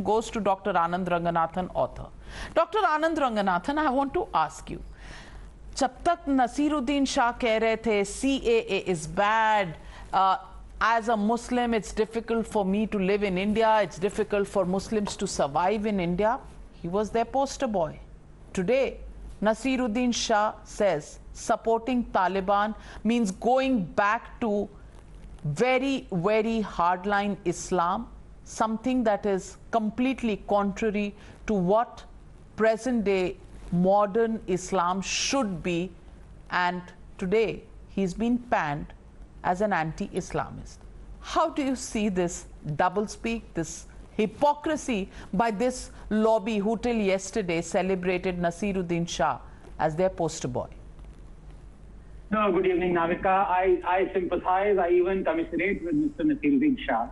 goes to Dr. Anand Ranganathan, author. Dr. Anand Ranganathan, I want to ask you, जब तक नसीरुद्दीन शाह कह रहे थे CAA is bad, as a Muslim it's difficult for me to live in India, it's difficult for Muslims to survive in India, he was their poster boy. Today, Naseeruddin Shah says supporting Taliban means going back to very, very hardline Islam, something that is completely contrary to what present day modern Islam should be, and today he's been panned as an anti-Islamist. How do you see this doublespeak, this hypocrisy by this lobby who till yesterday celebrated Naseeruddin Shah as their poster boy? No, good evening, Navika. I sympathize, I even commiserate with Mr. Naseeruddin Shah.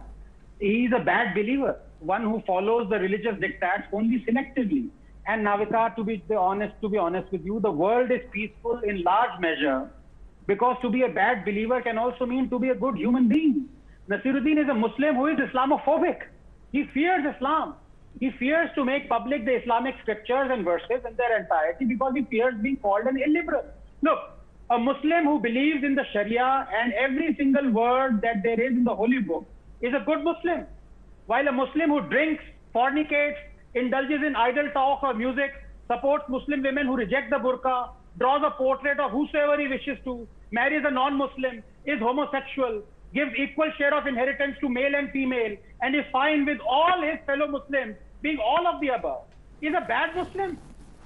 He is a bad believer, one who follows the religious diktats only selectively. And Navika, to be honest with you, the world is peaceful in large measure because to be a bad believer can also mean to be a good human being. Naseeruddin is a Muslim who is Islamophobic. He fears Islam. He fears to make public the Islamic scriptures and verses in their entirety because he fears being called an illiberal. Look, a Muslim who believes in the Sharia and every single word that there is in the holy book is a good Muslim. While a Muslim who drinks, fornicates, indulges in idle talk or music, supports Muslim women who reject the burqa, draws a portrait of whosoever he wishes to, marries a non-Muslim, is homosexual, gives equal share of inheritance to male and female, and is fine with all his fellow Muslims being all of the above, is a bad Muslim.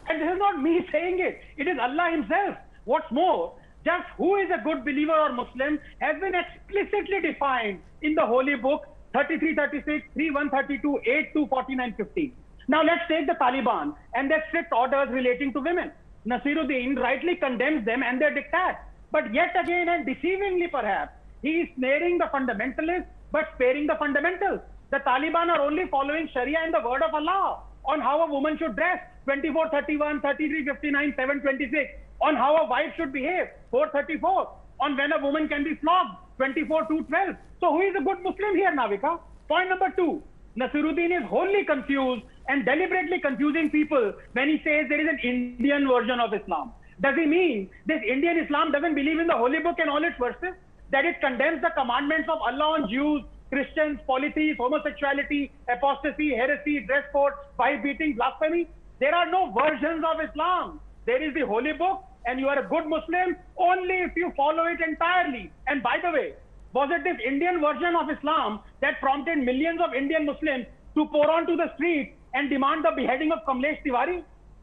And this is not me saying it. It is Allah himself. What's more, just who is a good believer or Muslim has been explicitly defined in the holy book 3336, 3132, 82, 49, 50. Now let's take the Taliban and their strict orders relating to women. Naseeruddin rightly condemns them and their diktats. But yet again, and deceivingly perhaps, he is snaring the fundamentalists but sparing the fundamentals. The Taliban are only following Sharia and the word of Allah on how a woman should dress, 2431, 3359, 726, on how a wife should behave, 434, on when a woman can be flogged, 24-212. So who is a good Muslim here, Navika? Point number two, Naseeruddin is wholly confused and deliberately confusing people when he says there is an Indian version of Islam. Does he mean this Indian Islam doesn't believe in the holy book and all its verses? That it condemns the commandments of Allah on Jews, Christians, polytheists, homosexuality, apostasy, heresy, dress code, wife beating, blasphemy? There are no versions of Islam. There is the holy book, and you are a good Muslim only if you follow it entirely. And by the way, was it this Indian version of Islam that prompted millions of Indian Muslims to pour onto the streets and demand the beheading of Kamlesh?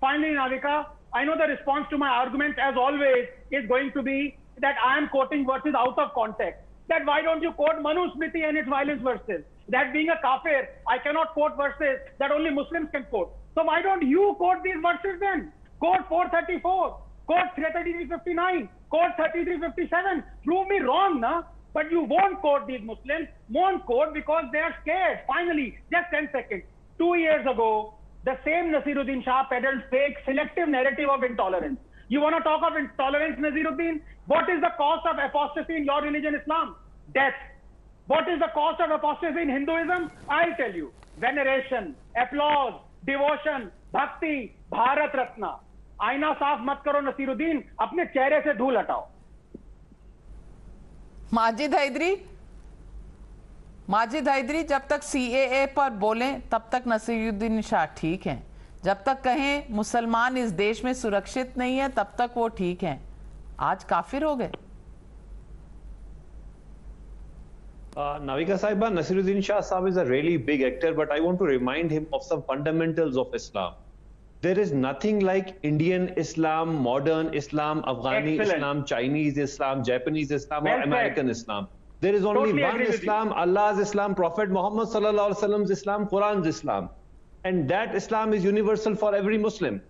Finally, Navika, I know the response to my argument, as always, is going to be that I am quoting verses out of context. That why don't you quote Manu Smriti and its violence verses? That being a kafir, I cannot quote verses that only Muslims can quote. So why don't you quote these verses then? Quote 434, quote 3359, quote 3357. Prove me wrong, na? But you won't quote these Muslims, won't quote because they are scared. Finally, just 10 seconds. 2 years ago, the same Naseeruddin Shah peddled fake selective narrative of intolerance. You want to talk of intolerance, Naseeruddin? What is the cost of apostasy in your religion, Islam? Death. What is the cost of apostasy in Hinduism? I'll tell you. Veneration, applause, devotion, bhakti, Bharat Ratna. आईना साफ मत करो नसीरुद्दीन, अपने चेहरे से धूल हटाओ. माजिद हैदरी जब तक CAA पर बोलें तब तक नसीरुद्दीन शाह ठीक हैं, जब तक कहें मुसलमान इस देश में सुरक्षित नहीं है तब तक वो ठीक हैं. आज काफिर हो गए. Navika Sahiba, Naseeruddin Shah Sahib is a really big actor, but I want to remind him of some fundamentals of Islam. There is nothing like Indian Islam, modern Islam, Afghani Islam, Chinese Islam, Japanese Islam, or American Islam. There is only one Islam, Allah's Islam, Prophet Muhammad Sallallahu Alaihi Wasallam's Islam, Quran's Islam. And that Islam is universal for every Muslim.